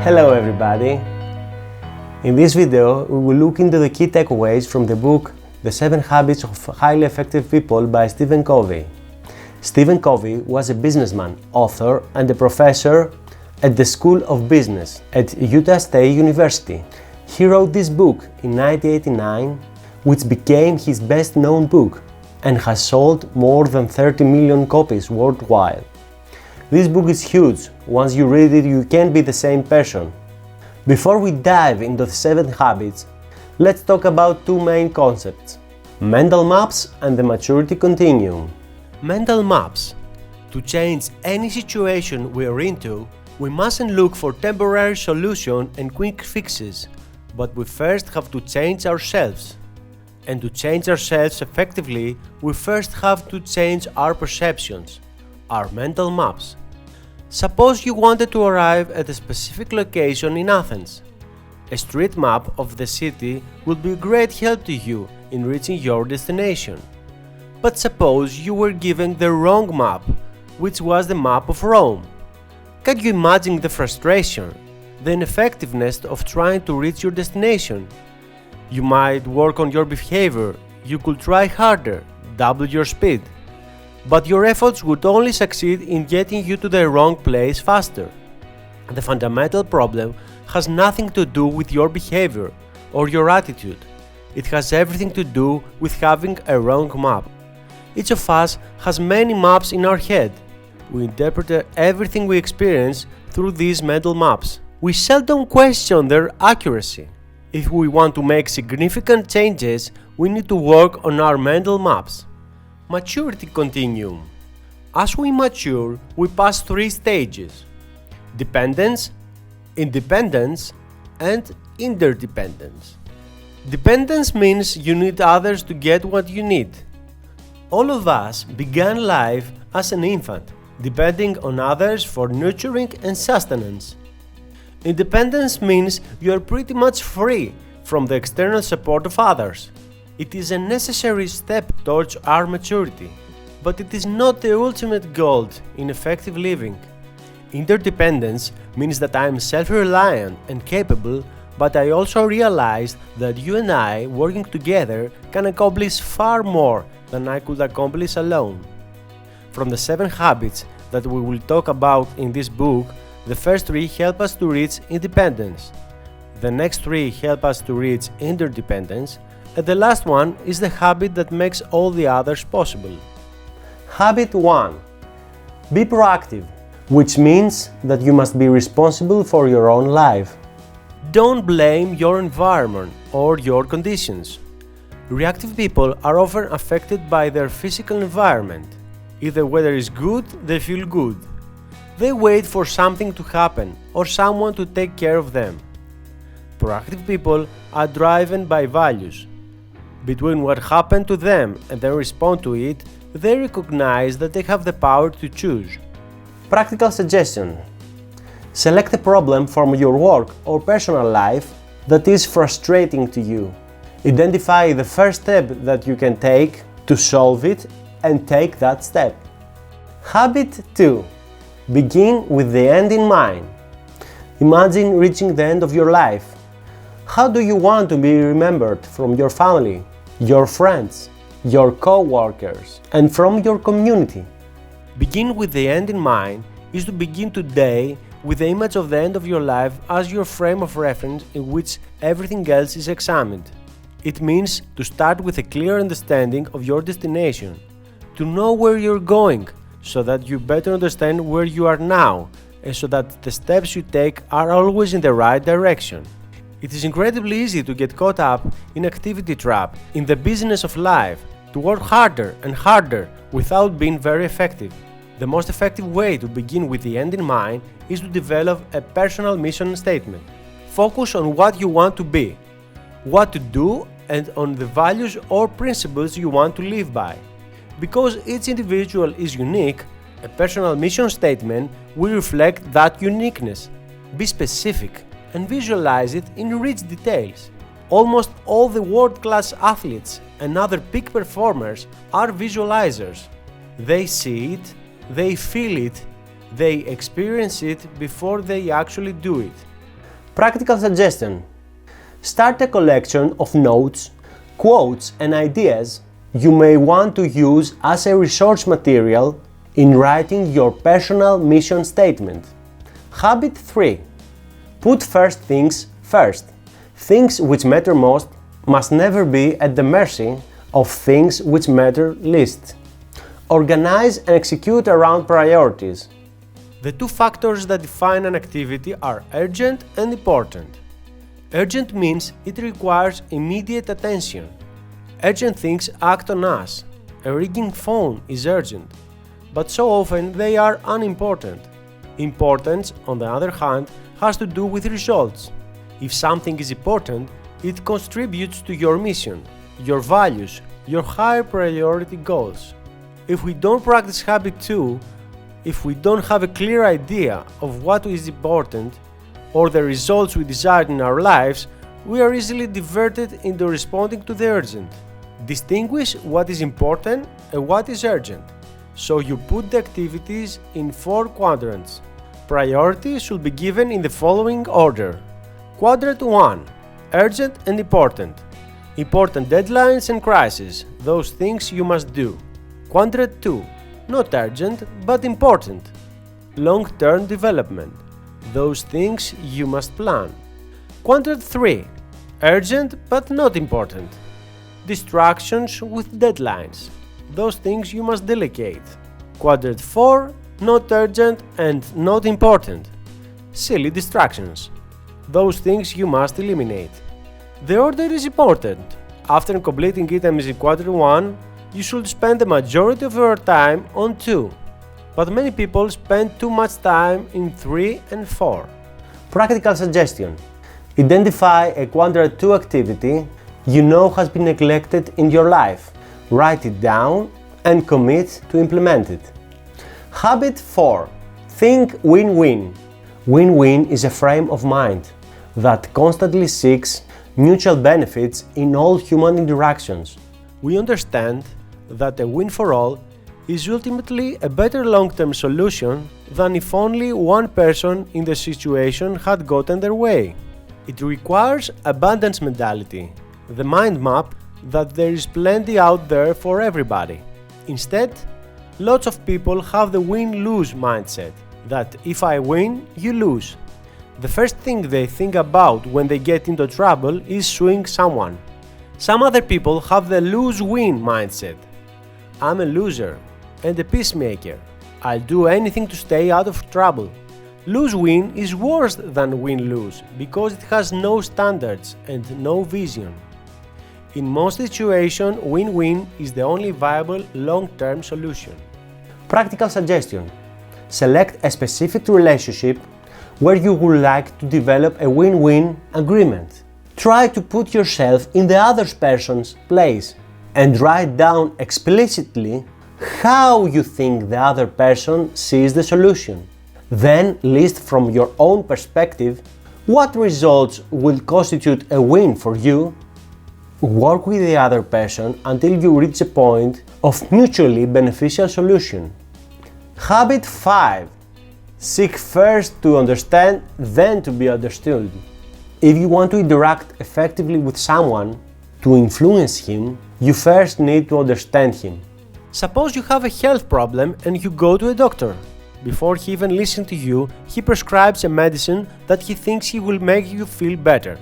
Hello everybody! In this video, we will look into the key takeaways from the book The 7 Habits of Highly Effective People by Stephen Covey. Stephen Covey was a businessman, author, and a professor at the School of Business at Utah State University. He wrote this book in 1989, which became his best-known book and has sold more than 30 million copies worldwide. This book is huge. Once you read it, you can't be the same person. Before we dive into the 7 habits, let's talk about two main concepts: mental maps and the maturity continuum. Mental maps. To change any situation we're into, we mustn't look for temporary solutions and quick fixes, but we first have to change ourselves. And to change ourselves effectively, we first have to change our perceptions, our mental maps. Suppose you wanted to arrive at a specific location in Athens. A street map of the city would be a great help to you in reaching your destination. But suppose you were given the wrong map, which was the map of Rome. Can you imagine the frustration, the ineffectiveness of trying to reach your destination? You might work on your behavior, you could try harder, double your speed. But your efforts would only succeed in getting you to the wrong place faster. The fundamental problem has nothing to do with your behavior or your attitude. It has everything to do with having a wrong map. Each of us has many maps in our head. We interpret everything we experience through these mental maps. We seldom question their accuracy. If we want to make significant changes, we need to work on our mental maps. Maturity continuum. As we mature, we pass 3 stages: dependence, independence, and interdependence. Dependence means you need others to get what you need. All of us began life as an infant, depending on others for nurturing and sustenance. Independence means you are pretty much free from the external support of others. It is a necessary step towards our maturity, but it is not the ultimate goal in effective living. Interdependence means that I am self-reliant and capable, but I also realize that you and I, working together, can accomplish far more than I could accomplish alone. From the 7 habits that we will talk about in this book, the first 3 help us to reach independence. The next 3 help us to reach interdependence, and the last one is the habit that makes all the others possible. Habit 1. Be proactive, which means that you must be responsible for your own life. Don't blame your environment or your conditions. Reactive people are often affected by their physical environment. If the weather is good, they feel good. They wait for something to happen or someone to take care of them. Proactive people are driven by values. Between what happened to them and they respond to it, they recognize that they have the power to choose. Practical suggestion. Select a problem from your work or personal life that is frustrating to you. Identify the first step that you can take to solve it and take that step. Habit 2. Begin with the end in mind. Imagine reaching the end of your life. How do you want to be remembered from your family, your friends, your co-workers, and from your community? Begin with the end in mind is to begin today with the image of the end of your life as your frame of reference in which everything else is examined. It means to start with a clear understanding of your destination, to know where you're going so that you better understand where you are now and so that the steps you take are always in the right direction. It is incredibly easy to get caught up in activity trap in the business of life, to work harder and harder without being very effective. The most effective way to begin with the end in mind is to develop a personal mission statement. Focus on what you want to be, what to do, and on the values or principles you want to live by. Because each individual is unique, a personal mission statement will reflect that uniqueness. Be specific and visualize it in rich details. Almost all the world-class athletes and other peak performers are visualizers. They see it, they feel it, they experience it before they actually do it. Practical suggestion: start a collection of notes, quotes, and ideas you may want to use as a resource material in writing your personal mission statement. Habit 3. Put first things first. Things which matter most must never be at the mercy of things which matter least. Organize and execute around priorities. The two factors that define an activity are urgent and important. Urgent means it requires immediate attention. Urgent things act on us. A ringing phone is urgent, but so often they are unimportant. Importance, on the other hand, has to do with results. If something is important, it contributes to your mission, your values, your higher priority goals. If we don't practice habit 2, if we don't have a clear idea of what is important or the results we desire in our lives, we are easily diverted into responding to the urgent. Distinguish what is important and what is urgent. So you put the activities in 4 quadrants. Priority should be given in the following order. Quadrant 1. Urgent and important. Important deadlines and crises, those things you must do. Quadrant 2. Not urgent, but important. Long-term development, those things you must plan. Quadrant 3. Urgent, but not important. Distractions with deadlines, those things you must delegate. Quadrant 4. Not urgent and not important. Silly distractions, those things you must eliminate. The order is important. After completing items in quadrant 1, you should spend the majority of your time on 2. But many people spend too much time in 3 and 4. Practical suggestion: identify a quadrant 2 activity you know has been neglected in your life. Write it down and commit to implement it. Habit 4. Think win-win. Win-win is a frame of mind that constantly seeks mutual benefits in all human interactions. We understand that a win for all is ultimately a better long-term solution than if only one person in the situation had gotten their way. It requires abundance mentality, the mind map that there is plenty out there for everybody. Instead, lots of people have the win-lose mindset, that if I win, you lose. The first thing they think about when they get into trouble is suing someone. Some other people have the lose-win mindset. I'm a loser and a peacemaker. I'll do anything to stay out of trouble. Lose-win is worse than win-lose because it has no standards and no vision. In most situations, win-win is the only viable long-term solution. Practical suggestion: select a specific relationship where you would like to develop a win-win agreement. Try to put yourself in the other person's place and write down explicitly how you think the other person sees the solution. Then list from your own perspective what results will constitute a win for you. Work with the other person until you reach a point of mutually beneficial solution. Habit 5. Seek first to understand, then to be understood. If you want to interact effectively with someone, to influence him, you first need to understand him. Suppose you have a health problem and you go to a doctor. Before he even listens to you, he prescribes a medicine that he thinks he will make you feel better.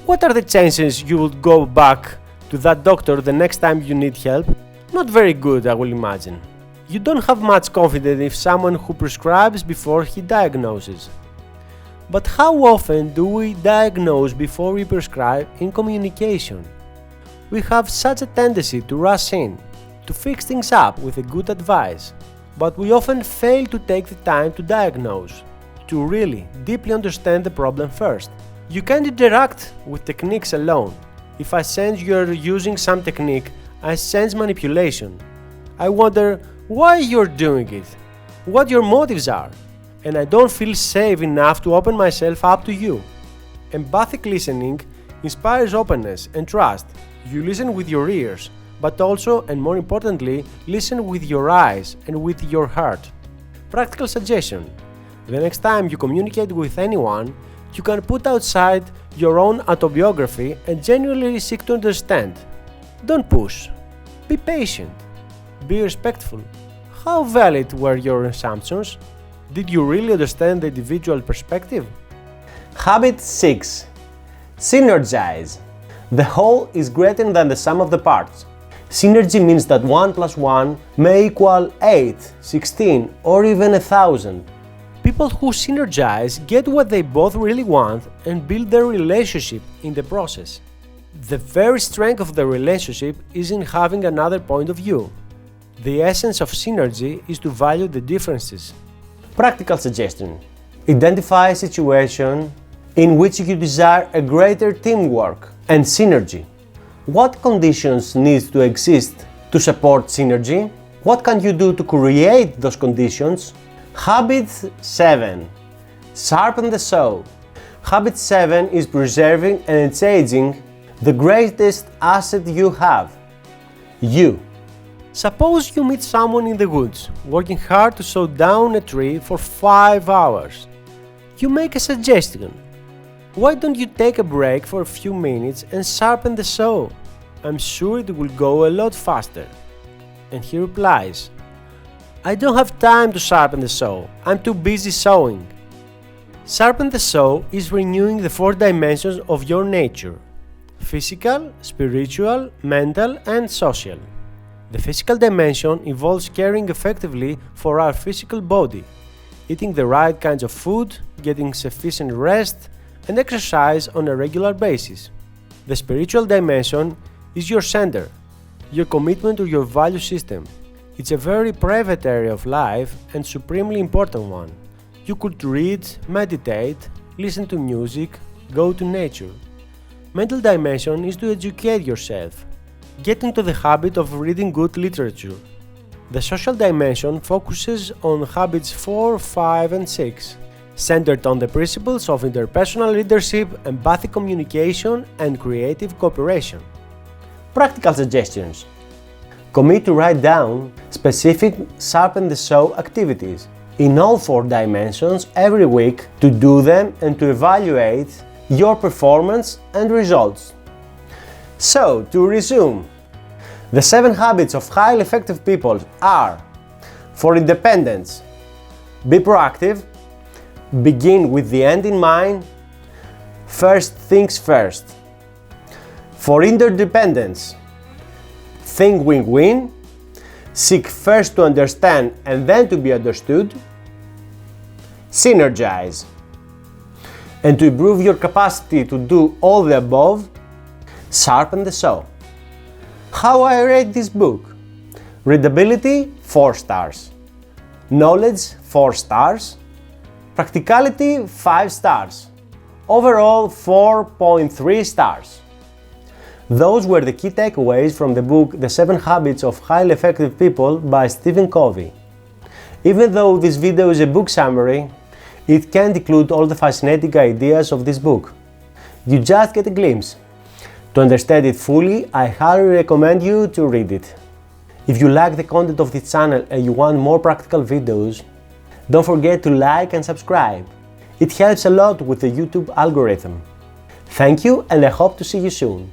What are the chances you will go back to that doctor the next time you need help? Not very good, I will imagine. You don't have much confidence in someone who prescribes before he diagnoses. But how often do we diagnose before we prescribe in communication? We have such a tendency to rush in, to fix things up with a good advice, but we often fail to take the time to diagnose, to really deeply understand the problem first. You can't interact with techniques alone. If I sense you're using some technique, I sense manipulation. I wonder why you're doing it, what your motives are, and I don't feel safe enough to open myself up to you. Empathic listening inspires openness and trust. You listen with your ears, but also, and more importantly, listen with your eyes and with your heart. Practical suggestion: the next time you communicate with anyone, You can put outside your own autobiography and genuinely seek to understand. Don't push. Be patient. Be respectful. How valid were your assumptions? Did you really understand the individual perspective? Habit 6. Synergize. The whole is greater than the sum of the parts. Synergy means that 1 plus 1 may equal 8, 16, or even 1,000. People who synergize get what they both really want and build their relationship in the process. The very strength of the relationship is in having another point of view. The essence of synergy is to value the differences. Practical suggestion. Identify a situation in which you desire a greater teamwork and synergy. What conditions need to exist to support synergy? What can you do to create those conditions? Habit 7. Sharpen the saw. Habit 7 is preserving and enhancing the greatest asset you have. You. Suppose you meet someone in the woods, working hard to saw down a tree for 5 hours. You make a suggestion. Why don't you take a break for a few minutes and sharpen the saw? I'm sure it will go a lot faster. And he replies, I don't have time to sharpen the saw, I'm too busy sewing. Sharpen the saw is renewing the 4 dimensions of your nature: physical, spiritual, mental, and social. The physical dimension involves caring effectively for our physical body, eating the right kinds of food, getting sufficient rest, and exercise on a regular basis. The spiritual dimension is your center, your commitment to your value system. It's a very private area of life and supremely important one. You could read, meditate, listen to music, go to nature. Mental dimension is to educate yourself. Get into the habit of reading good literature. The social dimension focuses on habits 4, 5, and 6. Centered on the principles of interpersonal leadership, empathic communication, and creative cooperation. Practical suggestions. Commit to write down specific sharpen the saw activities in all 4 dimensions every week to do them and to evaluate your performance and results. So, to resume, the 7 habits of highly effective people are: for independence, be proactive, begin with the end in mind, first things first. For interdependence, think win-win, seek first to understand and then to be understood, synergize. And to improve your capacity to do all the above, sharpen the saw. How I rate this book? Readability 4 stars, knowledge 4 stars, practicality 5 stars, overall 4.3 stars. Those were the key takeaways from the book The 7 Habits of Highly Effective People by Stephen Covey. Even though this video is a book summary, it can't include all the fascinating ideas of this book. You just get a glimpse. To understand it fully, I highly recommend you to read it. If you like the content of this channel and you want more practical videos, don't forget to like and subscribe. It helps a lot with the YouTube algorithm. Thank you, and I hope to see you soon.